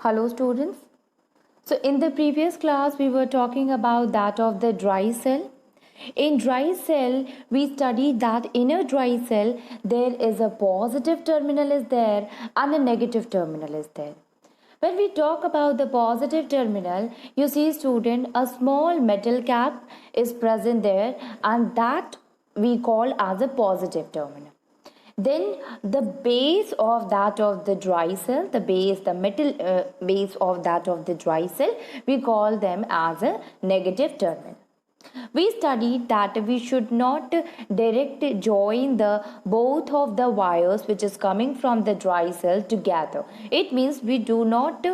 Hello students. So in the previous class we were talking about that of the dry cell. In dry cell we studied that in a dry cell there is a positive terminal is there and a negative terminal is there. When we talk about the positive terminal, you see student, a small metal cap is present there and that we call as a positive terminal. Then the base of that of the dry cell, the base, the metal base of that of the dry cell, we call them as a negative terminal. We studied that we should not direct join the both of the wires which is coming from the dry cell together. It means we do not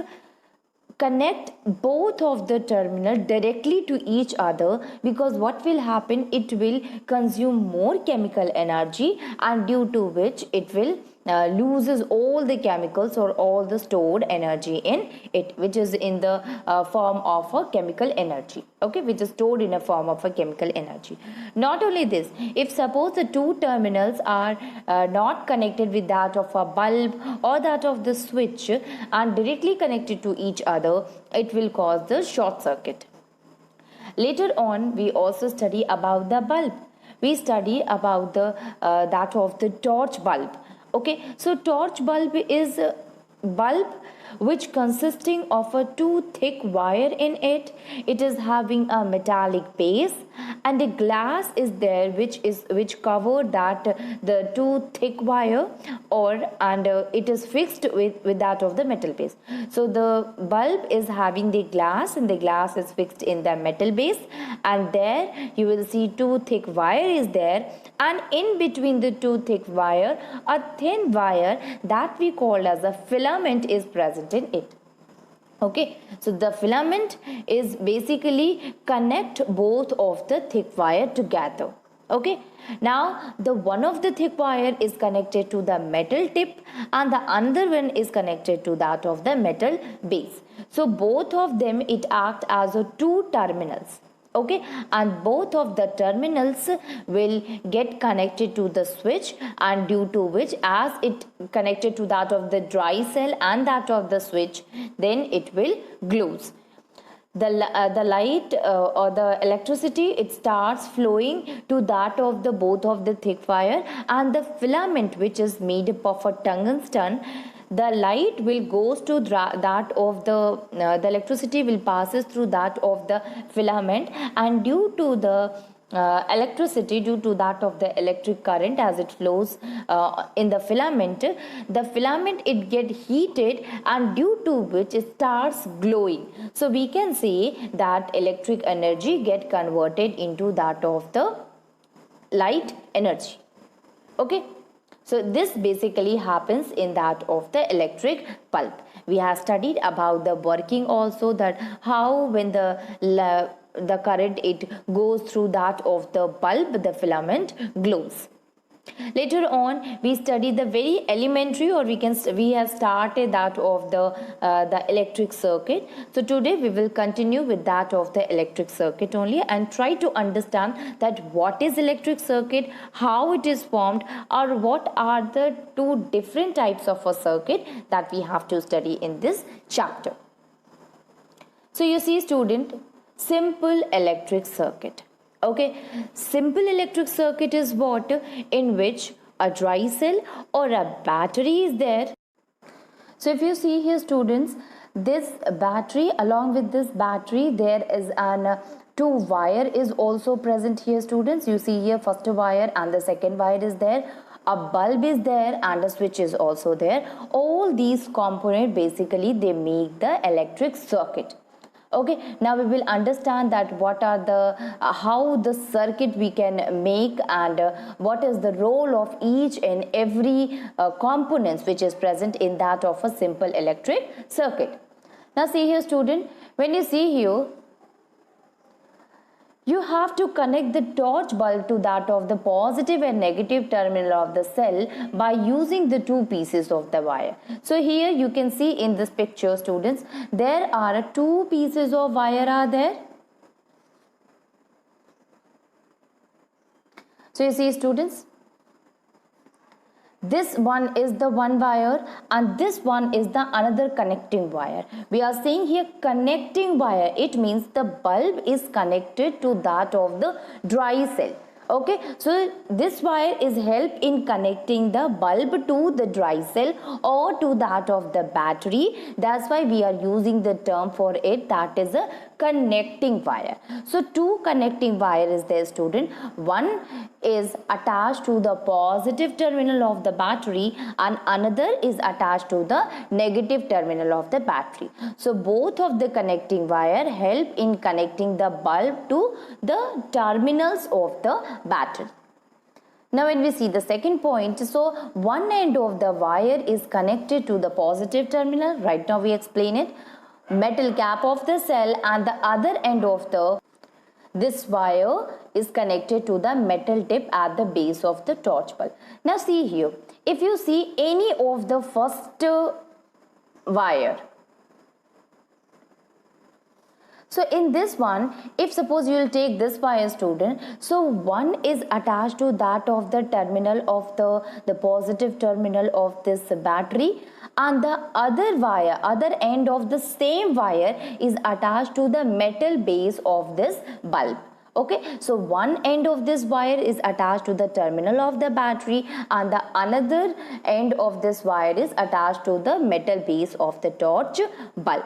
connect both of the terminal directly to each other, because what will happen, it will consume more chemical energy and due to which it will loses all the chemicals or all the stored energy in it, which is in the form of a chemical energy, okay, which is stored in a form of a chemical energy. Not only this, if suppose the two terminals are not connected with that of a bulb or that of the switch and directly connected to each other, it will cause the short circuit. Later on we also study about the bulb. We study about the that of the torch bulb. Okay, so torch bulb is a bulb which consisting of a too thick wire in it. It is having a metallic base and a glass is there which cover that the too thick wire, or and it is fixed with that of the metal base. So the bulb is having the glass and the glass is fixed in the metal base, and there you will see too thick wire is there, and in between the two thick wire a thin wire that we call as a filament is present in it. Okay, so the filament is basically connect both of the thick wire together. Okay, now the one of the thick wire is connected to the metal tip and the other one is connected to that of the metal base. So both of them it act as a two terminals. Okay, and both of the terminals will get connected to the switch, and due to which as it connected to that of the dry cell and that of the switch, then it will glows. The light or the electricity, it starts flowing to that of the both of the thick wire, and the filament which is made up of a tungsten, the light will goes to that of the electricity will passes through that of the filament, and due to the electricity, due to that of the electric current as it flows in the filament it get heated, and due to which it starts glowing. So we can say that electric energy get converted into that of the light energy. Okay, so this basically happens in that of the electric bulb. We have studied about the working also, that how when the current it goes through that of the bulb, the filament glows. Later on we study the very elementary, or we have started that of the electric circuit. So today we will continue with that of the electric circuit only, and try to understand that what is electric circuit, how it is formed, or what are the two different types of a circuit that we have to study in this chapter. So you see student, simple electric circuit. Okay, simple electric circuit is what, in which a dry cell or a battery is there. So if you see here students, this battery, along with this battery there is an two wire is also present here students. You see here first wire and the second wire is there, a bulb is there, and a switch is also there. All these components basically they make the electric circuit. Okay, now we will understand that what are the how the circuit we can make, and what is the role of each and every components which is present in that of a simple electric circuit. Now see here student, when you see here, you have to connect the torch bulb to that of the positive and negative terminal of the cell by using the two pieces of the wire. So here you can see in this picture students, there are two pieces of wire are there. So you see students, this one is the one wire and this one is the another connecting wire. We are saying here connecting wire. It means the bulb is connected to that of the dry cell. Okay, so this wire is help in connecting the bulb to the dry cell or to that of the battery. That's why we are using the term for it, that is a connecting wire. So two connecting wire is there, student. One is attached to the positive terminal of the battery and another is attached to the negative terminal of the battery. So both of the connecting wire help in connecting the bulb to the terminals of the battery. Now when we see the second point, so one end of the wire is connected to the positive terminal. Right now we explain it. Metal cap of the cell and the other end of this wire is connected to the metal tip at the base of the torch bulb. Now see here, if you see any of the first wire, so in this one, if suppose you will take this wire, student, so one is attached to that of the terminal of the positive terminal of this battery, and the other wire, other end of the same wire is attached to the metal base of this bulb. Okay, so one end of this wire is attached to the terminal of the battery and the another end of this wire is attached to the metal base of the torch bulb.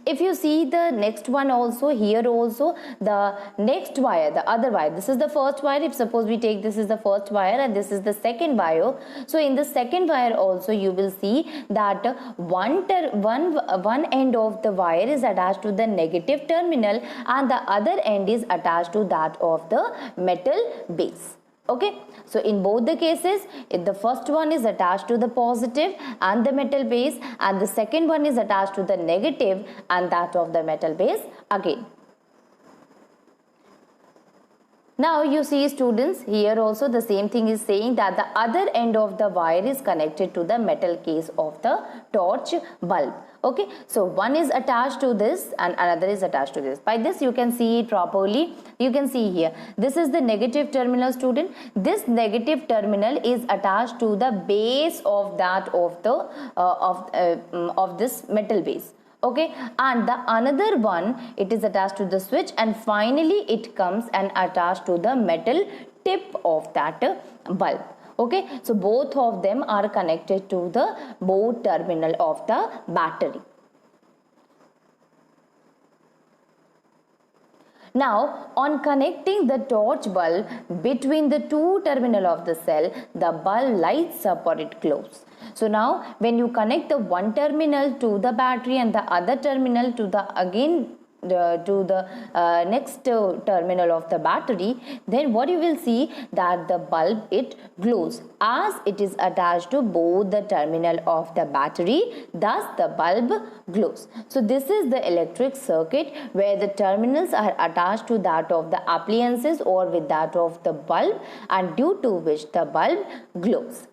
If you see the next one also, here also the next wire, the other wire, this is the first wire. If suppose we take this is the first wire and this is the second wire, so in the second wire also you will see that one end of the wire is attached to the negative terminal and the other end is attached to that of the metal base. Okay, so in both the cases, the first one is attached to the positive and the metal base and the second one is attached to the negative and that of the metal base again. Now you see, students, here also the same thing is saying that the other end of the wire is connected to the metal case of the torch bulb. Okay, so one is attached to this and another is attached to this. By this you can see it properly. You can see here, this is the negative terminal, student. This negative terminal is attached to the base of that of the of this metal base. Okay, and the another one, it is attached to the switch and finally it comes and attached to the metal tip of that bulb. Okay, so both of them are connected to the both terminal of the battery. Now, on connecting the torch bulb between the two terminal of the cell, the bulb lights up or it glows. So now, when you connect the one terminal to the battery and the other terminal to the next terminal of the battery, then what you will see that the bulb it glows as it is attached to both the terminal of the battery, thus the bulb glows. So this is the electric circuit where the terminals are attached to that of the appliances or with that of the bulb, and due to which the bulb glows.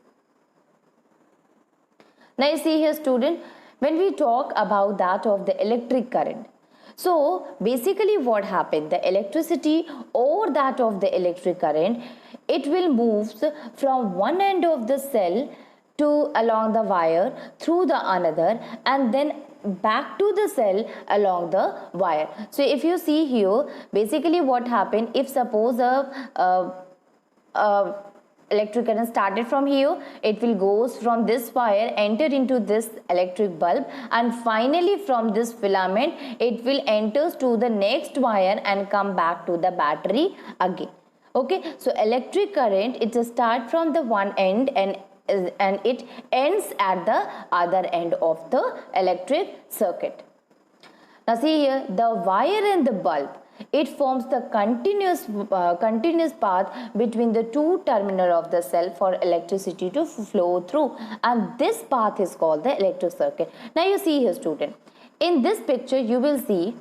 Now you see here, student, when we talk about that of the electric current, so basically what happened, the electricity or that of the electric current, it will move from one end of the cell to along the wire through the another and then back to the cell along the wire. So if you see here, basically what happened, if suppose electric current started from here, it will goes from this wire, enter into this electric bulb, and finally from this filament it will enters to the next wire and come back to the battery again. Okay, so electric current, it start from the one end and it ends at the other end of the electric circuit. Now see here, the wire and the bulb, it forms the continuous path between the two terminal of the cell for electricity to flow through, and this path is called the electric circuit. Now you see here, student, in this picture you will see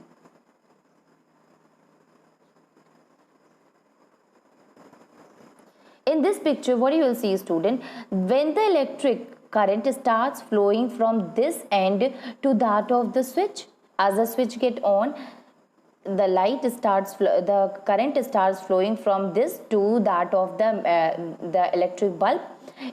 what you will see, student, when the electric current starts flowing from this end to that of the switch, as the switch get on, the the current starts flowing from this to that of the electric bulb.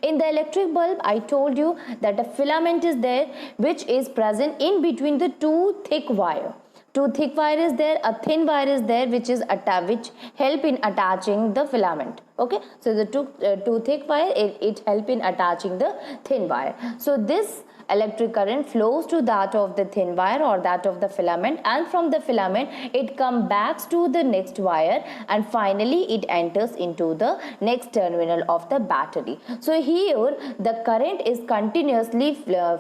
In the electric bulb, I told you that a filament is there which is present in between the two thick wire. Two thick wire is there, a thin wire is there, which help in attaching the filament. Okay, so the two thick wire, it help in attaching the thin wire. So this electric current flows to that of the thin wire or that of the filament, and from the filament it comes back to the next wire, and finally it enters into the next terminal of the battery. So here the current is continuously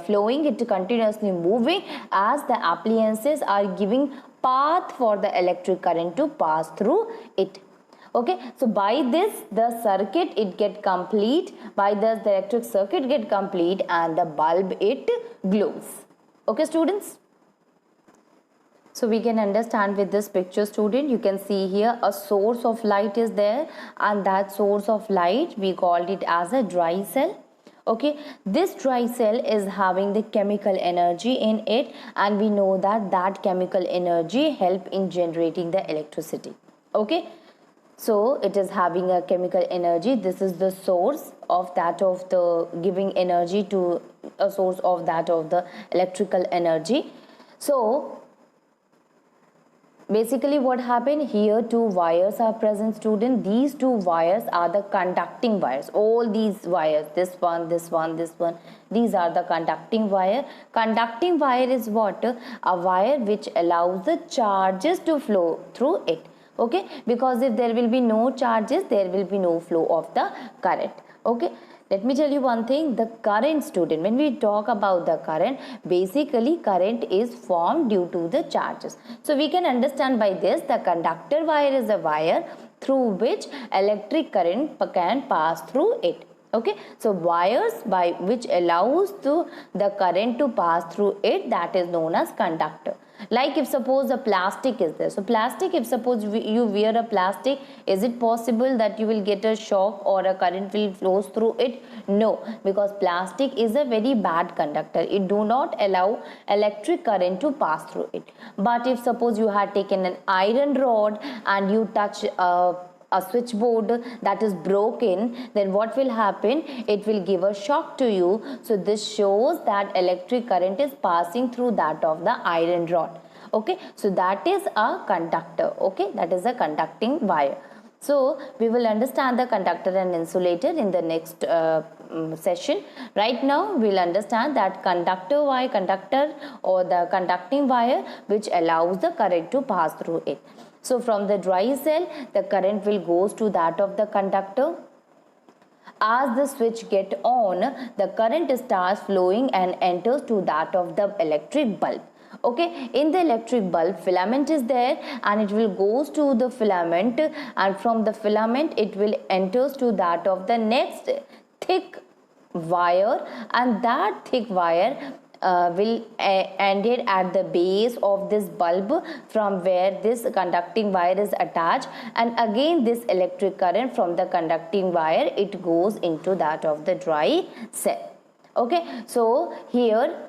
flowing, it continuously moving as the appliances are giving path for the electric current to pass through it. Okay, so by this the circuit it get complete, by this the electric circuit get complete and the bulb it glows. Okay students, so we can understand with this picture student, you can see here a source of light is there, and that source of light we called it as a dry cell. Okay, this dry cell is having the chemical energy in it, and we know that that chemical energy help in generating the electricity. Okay, so it is having a chemical energy. This is the source of that of the giving energy to a source of that of the electrical energy. So basically what happened here, two wires are present student. These two wires are the conducting wires. All these wires, this one, this one, this one, these are the conducting wire. Conducting wire is what? A wire which allows the charges to flow through it. Okay, because if there will be no charges, there will be no flow of the current. Okay, let me tell you one thing, the current student, when we talk about the current, basically current is formed due to the charges. So we can understand by this, the conductor wire is a wire through which electric current can pass through it. Okay, so wires by which allows the current to pass through it, that is known as conductor. Like if suppose a plastic is there, so plastic, if suppose you wear a plastic, is it possible that you will get a shock or a current will flows through it? No, because plastic is a very bad conductor, it do not allow electric current to pass through it. But if suppose you had taken an iron rod and you touch a switchboard that is broken, then what will happen? It will give a shock to you. So this shows that electric current is passing through that of the iron rod. Okay, so that is a conductor. Okay, that is a conducting wire. So we will understand the conductor and insulator in the next session. Right now we will understand that conductor or the conducting wire which allows the current to pass through it. So from the dry cell, the current will goes to that of the conductor. As the switch get on, the current starts flowing and enters to that of the electric bulb. Okay, in the electric bulb, filament is there and it will goes to the filament, and from the filament it will enters to that of the next thick wire, and that thick wire will ended at the base of this bulb from where this conducting wire is attached, and again this electric current from the conducting wire it goes into that of the dry cell. Okay, so here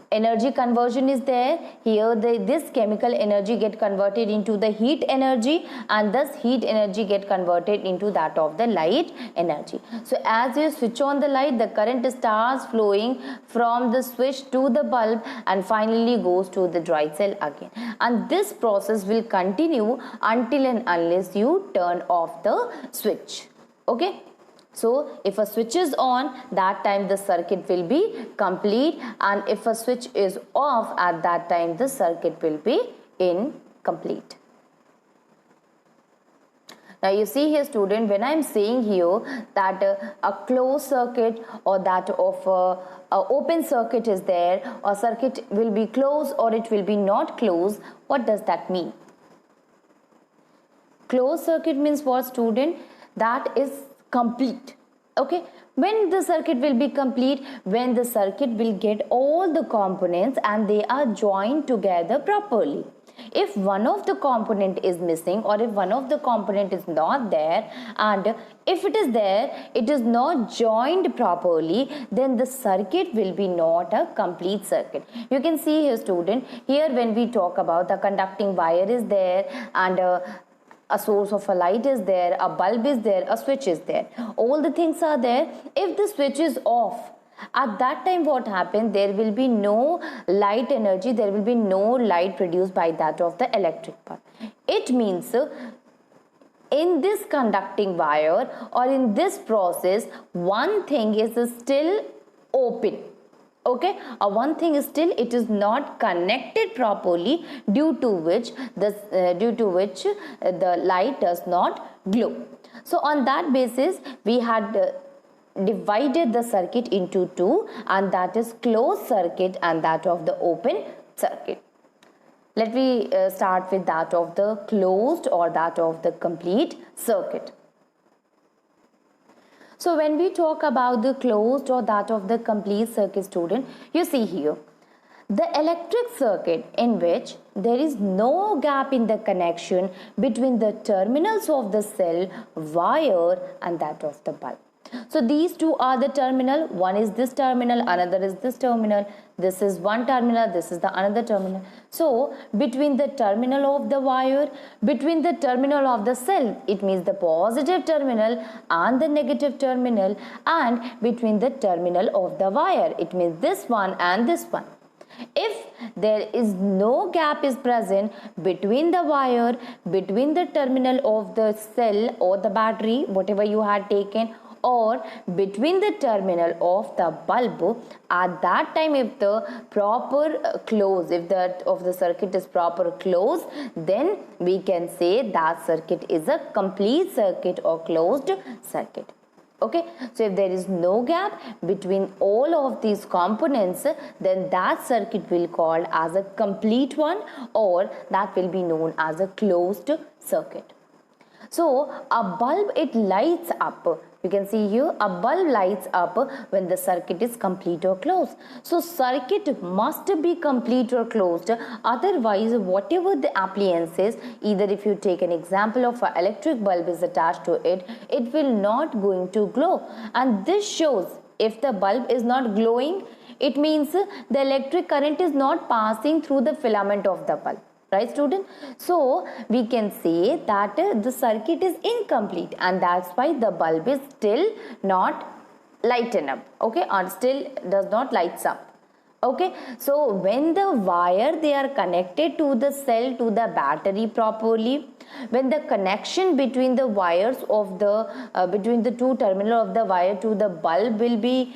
energy conversion is there. Here this chemical energy get converted into the heat energy, and thus heat energy get converted into that of the light energy. So as you switch on the light, the current starts flowing from the switch to the bulb and finally goes to the dry cell again, and this process will continue until and unless you turn off the switch. Okay, so if a switch is on, that time the circuit will be complete, and if a switch is off, at that time the circuit will be incomplete. Now you see here student, when I am saying here that a closed circuit or that of a open circuit is there, or circuit will be closed or it will be not closed, what does that mean? Closed circuit means what student? That is complete. Okay, when the circuit will be complete? When the circuit will get all the components and they are joined together properly. If one of the component is missing, or if one of the component is not there, and if it is there, it is not joined properly, then the circuit will be not a complete circuit. You can see here, student, here when we talk about the conducting wire is there, and a source of a light is there, a bulb is there, a switch is there, all the things are there. If the switch is off, at that time what happens, there will be no light energy, there will be no light produced by that of the electric bulb. It means in this conducting wire, or in this process, one thing is still open. Okay, one thing is still, it is not connected properly, due to which the light does not glow. So on that basis, we had divided the circuit into two, and that is closed circuit and that of the open circuit. Let me start with that of the closed or that of the complete circuit. So when we talk about the closed or that of the complete circuit, student, you see here, the electric circuit in which there is no gap in the connection between the terminals of the cell, wire and that of the bulb. So these two are the terminal. One is this terminal, another is this terminal. This is one terminal, this is the another terminal. So between the terminal of the wire, between the terminal of the cell, it means the positive terminal and the negative terminal, and between the terminal of the wire, it means this one and this one. If there is no gap is present between the wire, between the terminal of the cell or the battery, whatever you had taken, or between the terminal of the bulb, at that time, if the proper close, if that of the circuit is proper close, then we can say that circuit is a complete circuit or closed circuit. Okay, so if there is no gap between all of these components, then that circuit will be called as a complete one, or that will be known as a closed circuit. So a bulb, it lights up. You can see here, a bulb lights up when the circuit is complete or closed. So circuit must be complete or closed, otherwise whatever the appliance is, either if you take an example of an electric bulb is attached to it, it will not going to glow. And this shows, if the bulb is not glowing, it means the electric current is not passing through the filament of the bulb. Right, student? So we can say that the circuit is incomplete, and that's why the bulb is still not lighten up, okay, or still does not lights up. Okay, so when the wire, they are connected to the cell, to the battery properly, when the connection between the wires of the between the two terminal of the wire to the bulb will be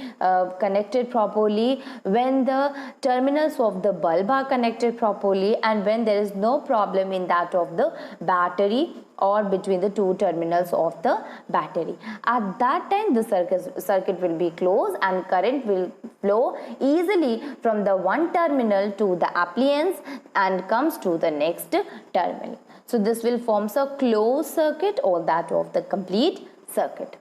connected properly, when the terminals of the bulb are connected properly, and when there is no problem in that of the battery or between the two terminals of the battery, at that time the circuit will be closed and current will flow easily from the one terminal to the appliance and comes to the next terminal. So this will form a closed circuit or that of the complete circuit.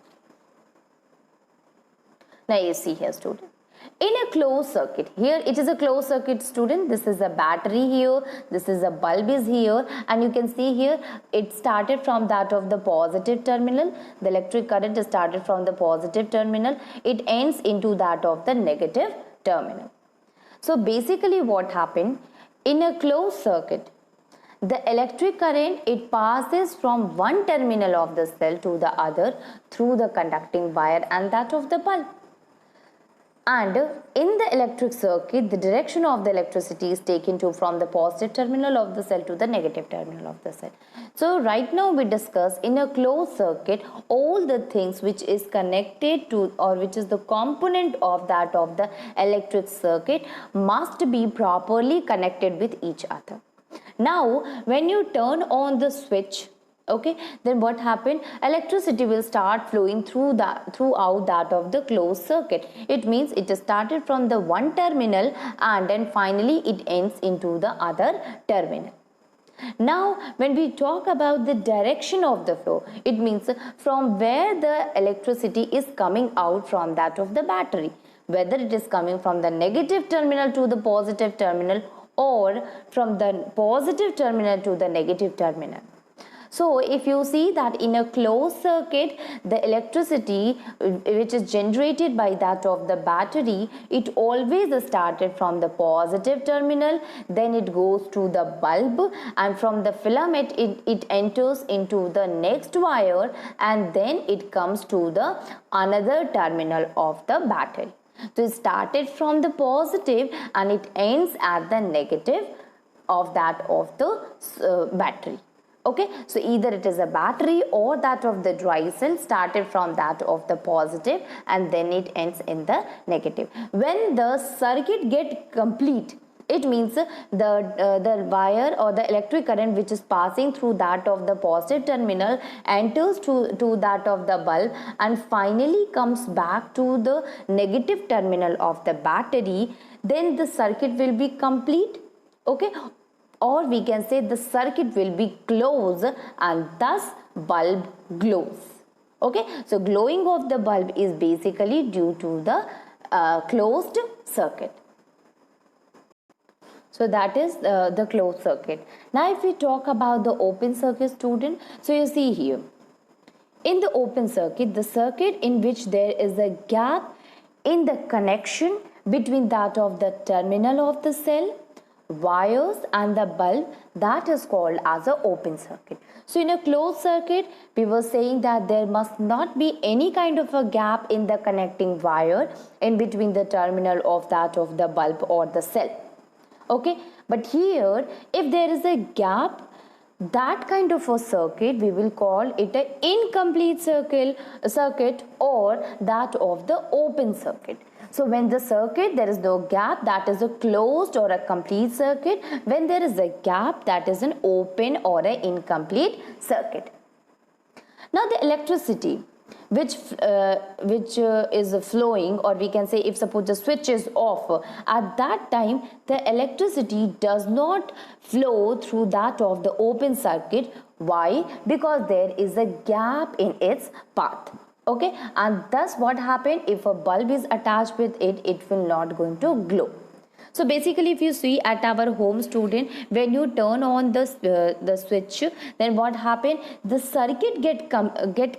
Now you see here, student, in a closed circuit, here it is a closed circuit, student, this is a battery here, this is a bulb is here, and you can see here it started from that of the positive terminal, the electric current is started from the positive terminal, it ends into that of the negative terminal. So basically what happened, in a closed circuit, the electric current, it passes from one terminal of the cell to the other through the conducting wire and that of the bulb. And in the electric circuit, the direction of the electricity is taken from the positive terminal of the cell to the negative terminal of the cell. So right now we discuss, in a closed circuit, all the things which is connected to, or which is the component of that of the electric circuit, must be properly connected with each other. Now when you turn on the switch, okay, then what happened, electricity will start flowing throughout that of the closed circuit. It means it started from the one terminal and then finally it ends into the other terminal. Now when we talk about the direction of the flow, it means from where the electricity is coming out from that of the battery, whether it is coming from the negative terminal to the positive terminal, or from the positive terminal to the negative terminal. So if you see that in a closed circuit, the electricity which is generated by that of the battery, it always started from the positive terminal, then it goes to the bulb, and from the filament it enters into the next wire, and then it comes to the another terminal of the battery. So it started from the positive and it ends at the negative of that of the battery. Okay, so either it is a battery or that of the dry cell started from that of the positive and then it ends in the negative. When the circuit get complete, it means the wire or the electric current which is passing through that of the positive terminal enters to that of the bulb and finally comes back to the negative terminal of the battery, then the circuit will be complete. Okay, or we can say the circuit will be closed and thus bulb glows. Okay, so glowing of the bulb is basically due to the closed circuit. So that is the closed circuit. Now if we talk about the open circuit, student, so you see here in the open circuit, the circuit in which there is a gap in the connection between that of the terminal of the cell, wires and the bulb, that is called as an open circuit. So in a closed circuit, we were saying that there must not be any kind of a gap in the connecting wire in between the terminal of that of the bulb or the cell. Okay, but here if there is a gap, that kind of a circuit we will call it an incomplete circuit or that of the open circuit. So when the circuit there is no gap, that is a closed or a complete circuit. When there is a gap, that is an open or an incomplete circuit. Now the electricity which is flowing, or we can say if suppose the switch is off, at that time the electricity does not flow through that of the open circuit. Why? Because there is a gap in its path. Okay, and thus what happened, if a bulb is attached with it, it will not going to glow. So basically if you see at our home, student, when you turn on the switch, then what happened, the circuit get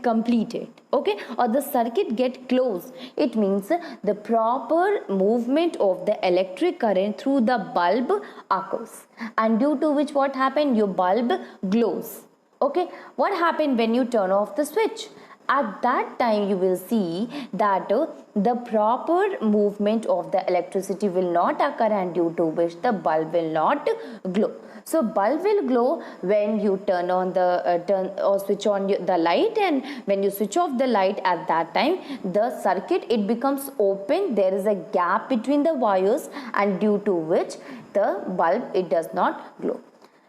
completed, okay, or the circuit get closed. It means the proper movement of the electric current through the bulb occurs, and due to which what happened, your bulb glows. Okay, what happened when you turn off the switch? At that time you will see that the proper movement of the electricity will not occur, and due to which the bulb will not glow. So bulb will glow when you turn on the turn or switch on the light, and when you switch off the light, at that time the circuit it becomes open. There is a gap between the wires, and due to which the bulb it does not glow.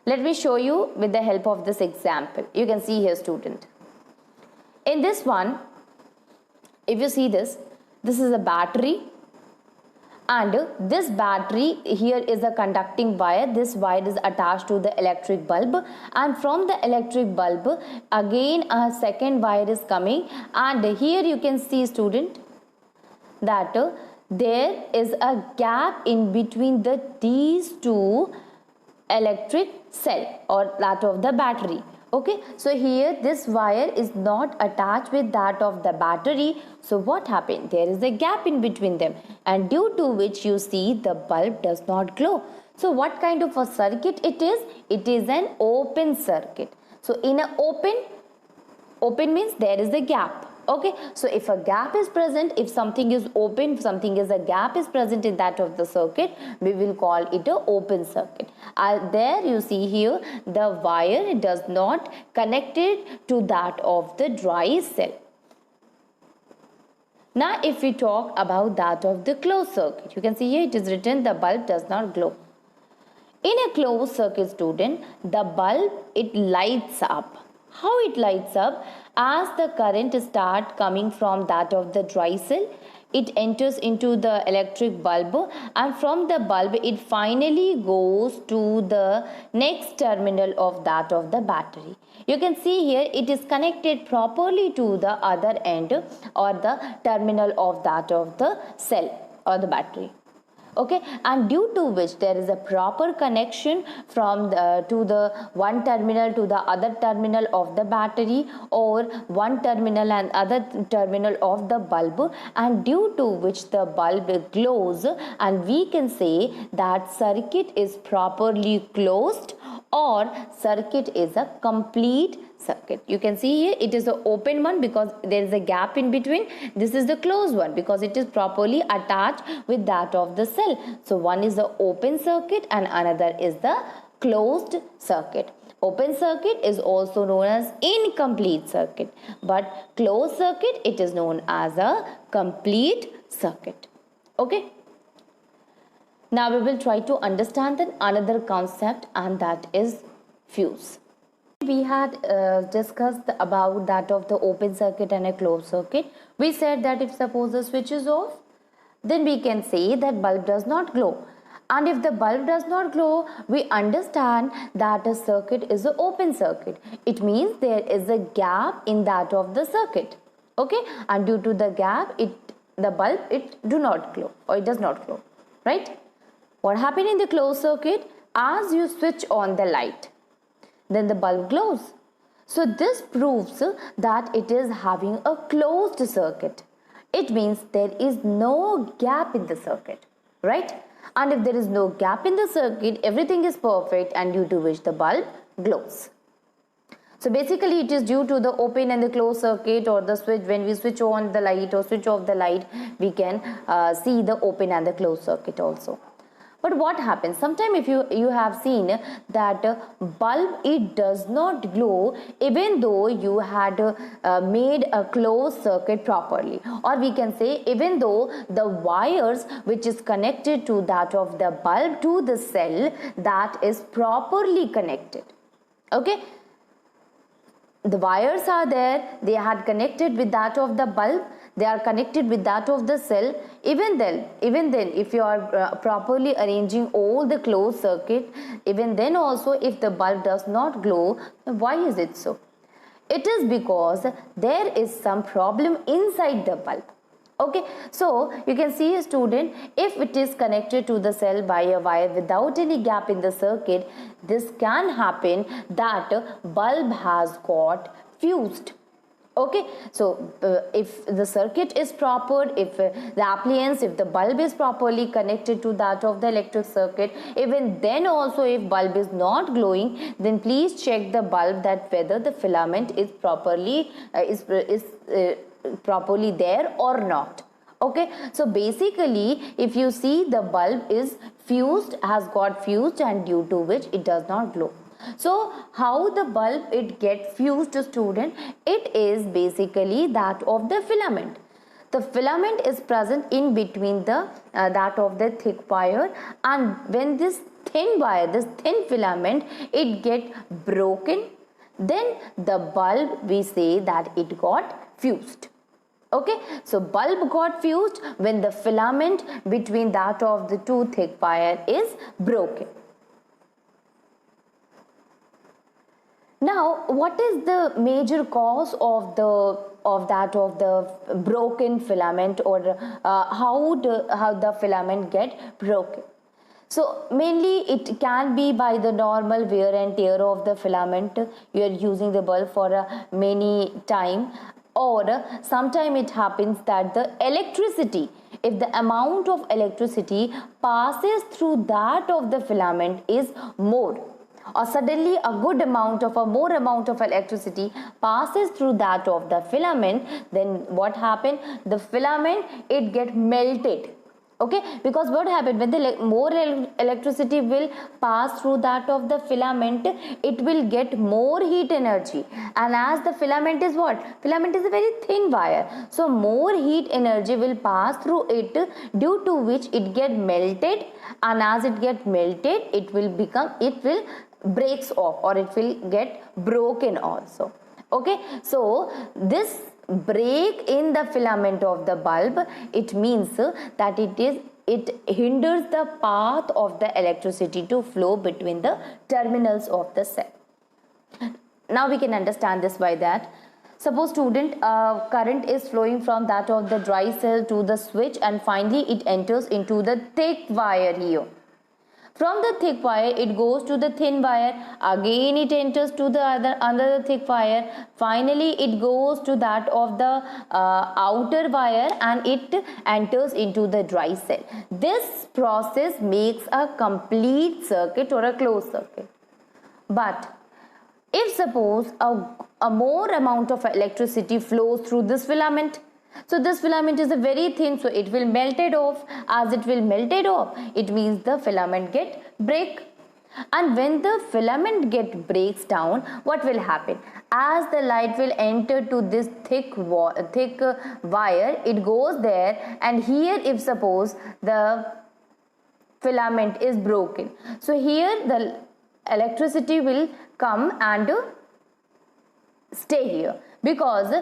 Let me show you with the help of this example. You can see here, student. In this one, if you see this is a battery, and this battery here is a conducting wire. This wire is attached to the electric bulb, and from the electric bulb again a second wire is coming, and here you can see, student, that there is a gap in between these two electric cell or that of the battery. Okay, so here this wire is not attached with that of the battery. So what happened? There is a gap in between them, and due to which you see the bulb does not glow. So what kind of a circuit it is? It is an open circuit. So in an open means there is a gap. Okay, so if a gap is present, if something is open, something is a gap is present in that of the circuit, we will call it a open circuit. There you see here the wire does not connected to that of the dry cell. Now if we talk about that of the closed circuit, you can see here it is written the bulb does not glow. In a closed circuit, student, the bulb it lights up. How it lights up? As the current start coming from that of the dry cell, it enters into the electric bulb, and from the bulb it finally goes to the next terminal of that of the battery. You can see here it is connected properly to the other end or the terminal of that of the cell or the battery. okay, and due to which there is a proper connection from to the one terminal to the other terminal of the battery, or one terminal and other terminal of the bulb, and due to which the bulb glows, and we can say that circuit is properly closed or circuit is a complete circuit. You can see here it is the open one because there is a gap in between. This is the closed one because it is properly attached with that of the cell. So one is the open circuit and another is the closed circuit. Open circuit is also known as incomplete circuit, but closed circuit it is known as a complete circuit. Okay. Now we will try to understand another concept, and that is fuse. We had discussed about that of the open circuit and a closed circuit. We said that if suppose the switch is off, then we can say that bulb does not glow. And if the bulb does not glow, we understand that a circuit is an open circuit. It means there is a gap in that of the circuit. Okay, and due to the gap, the bulb do not glow, or it does not glow, right? What happened in the closed circuit? As you switch on the light, then the bulb glows. So this proves that it is having a closed circuit. It means there is no gap in the circuit, right? And if there is no gap in the circuit, everything is perfect, and due to which the bulb glows. So basically it is due to the open and the closed circuit, or the switch. When we switch on the light or switch off the light, we can see the open and the closed circuit also. But what happens? Sometimes if you have seen that bulb, it does not glow even though you had made a closed circuit properly, or we can say even though the wires which is connected to that of the bulb to the cell, that is properly connected. Okay, the wires are there, they had connected with that of the bulb, they are connected with that of the cell. Even then if you are properly arranging all the closed circuit, even then also if the bulb does not glow, why is it so? It is because there is some problem inside the bulb. Okay, so you can see, a student, if it is connected to the cell by a wire without any gap in the circuit, this can happen that bulb has got fused. Okay, so if the circuit is proper, if the appliance, if the bulb is properly connected to that of the electric circuit, even then also if bulb is not glowing, then please check the bulb that whether the filament is properly properly there or not. Okay, so basically if you see, the bulb is fused, has got fused, and due to which it does not glow. So how the bulb it get fused, student? It is basically that of the filament. The filament is present in between the that of the thick wire, and when this thin wire, this thin filament, it get broken, then the bulb, we say that it got fused. Okay, so bulb got fused when the filament between that of the two thick wire is broken. Now, what is the major cause of the broken filament, or how the filament get broken? So mainly it can be by the normal wear and tear of the filament. You are using the bulb for many time, or sometime it happens that the electricity, if the amount of electricity passes through that of the filament is more, or suddenly a more amount of electricity passes through that of the filament, then what happened? The filament, it get melted. Okay, because what happened, when the more electricity will pass through that of the filament, it will get more heat energy, and as the filament is what? Filament is a very thin wire, so more heat energy will pass through it, due to which it get melted, and as it get melted, it will breaks off, or it will get broken also. Okay, so this break in the filament of the bulb, it means that it hinders the path of the electricity to flow between the terminals of the cell. Now we can understand this by that. Suppose student, current is flowing from that of the dry cell to the switch, and finally it enters into the thick wire here. From the thick wire it goes to the thin wire, again it enters to the another thick wire, finally it goes to that of the outer wire and it enters into the dry cell. This process makes a complete circuit or a closed circuit. But if suppose a more amount of electricity flows through this filament, so this filament is a very thin, so it will melt it off. As it will melt it off, it means the filament get break. And when the filament breaks down, what will happen? As the light will enter to this thick wire, it goes there, and here if suppose the filament is broken, so here the electricity will come and stay here, because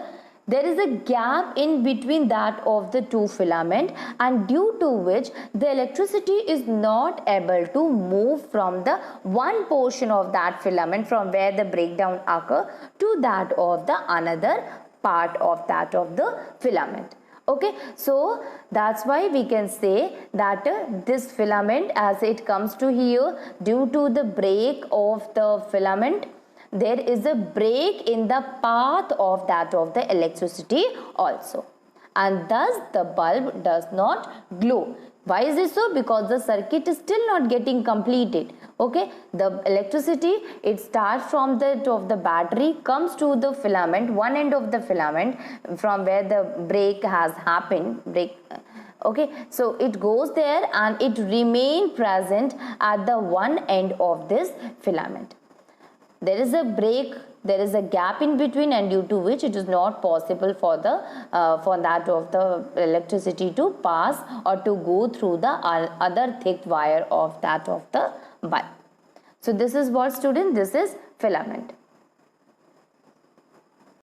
there is a gap in between that of the two filament, and due to which the electricity is not able to move from the one portion of that filament from where the breakdown occur to that of the another part of that of the filament. Okay, so that's why we can say that this filament, as it comes to here, due to the break of the filament, there is a break in the path of that of the electricity also, and thus the bulb does not glow. Why is it so? Because the circuit is still not getting completed. Okay, the electricity, it starts from the battery, comes to the filament, one end of the filament from where the break has happened, okay, so it goes there and it remain present at the one end of this filament. There is a break, there is a gap in between, and due to which it is not possible for the for that of the electricity to pass or to go through the other thick wire of that of the bulb. So this is what, student, this is filament.